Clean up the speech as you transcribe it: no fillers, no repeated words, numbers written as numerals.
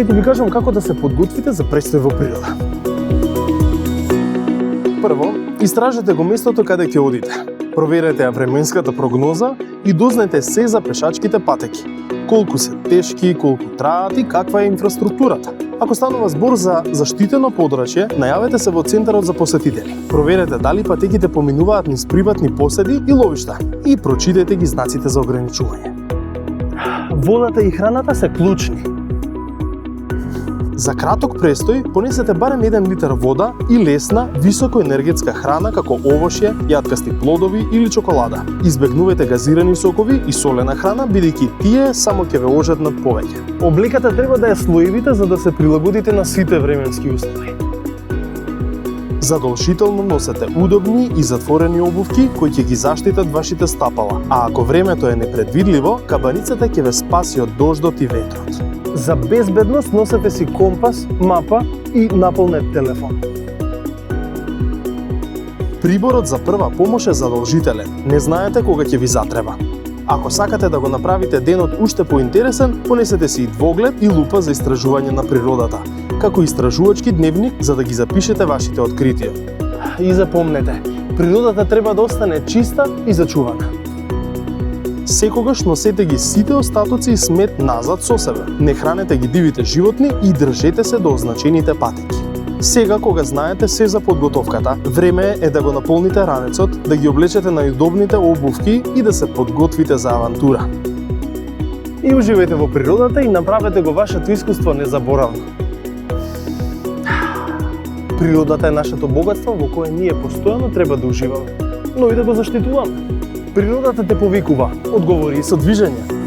ќе ви кажам како да се подготвите за престој во природа. Прво, истражете го местото каде ќе одите. Проверете ја временската прогноза и дознајте се за пешачките патеки. Колку се тешки, колку траат и каква е инфраструктурата. Ако станува збор за заштитено подрачје, најавете се во центарот за посетители. Проверете дали патеките поминуваат низ приватни поседи и ловишта и прочитете ги знаците за ограничување. Водата и храната се клучни. За краток престој понесете барем 1 литар вода и лесна, високоенергетска храна како овошје, јаткасти плодови или чоколада. Избегнувате газирани сокови и солена храна, бидејќи тие само ќе ве ожеднат повеќе. Облеката треба да ја слоевите за да се прилагодите на сите временски услови. Задолжително носете удобни и затворени обувки кои ќе ги заштитат вашите стапала, а ако времето е непредвидливо, кабаницата ќе ве спаси од дождот и ветрот. За безбедност носете си компас, мапа и наполнет телефон. Приборот за прва помош е задолжителен, не знаете кога ќе ви затреба. Ако сакате да го направите денот уште поинтересен, понесете си и двоглед и лупа за истражување на природата, како истражувачки дневник за да ги запишете вашите откритија. И запомнете, природата треба да остане чиста и зачувана. Секогаш носете ги сите остатоци и смет назад со себе. Не хранете ги дивите животни и држете се до означените патеки. Сега, кога знаете се за подготовката, време е да го наполните ранецот, да ги облечете најудобните обувки и да се подготвите за авантура. И уживајте во природата и направете го вашето искуство незаборавно. Природата е нашето богатство во кое ние постојано треба да уживаме, но и да го заштитуваме. Природата те повикува, одговори и со движење.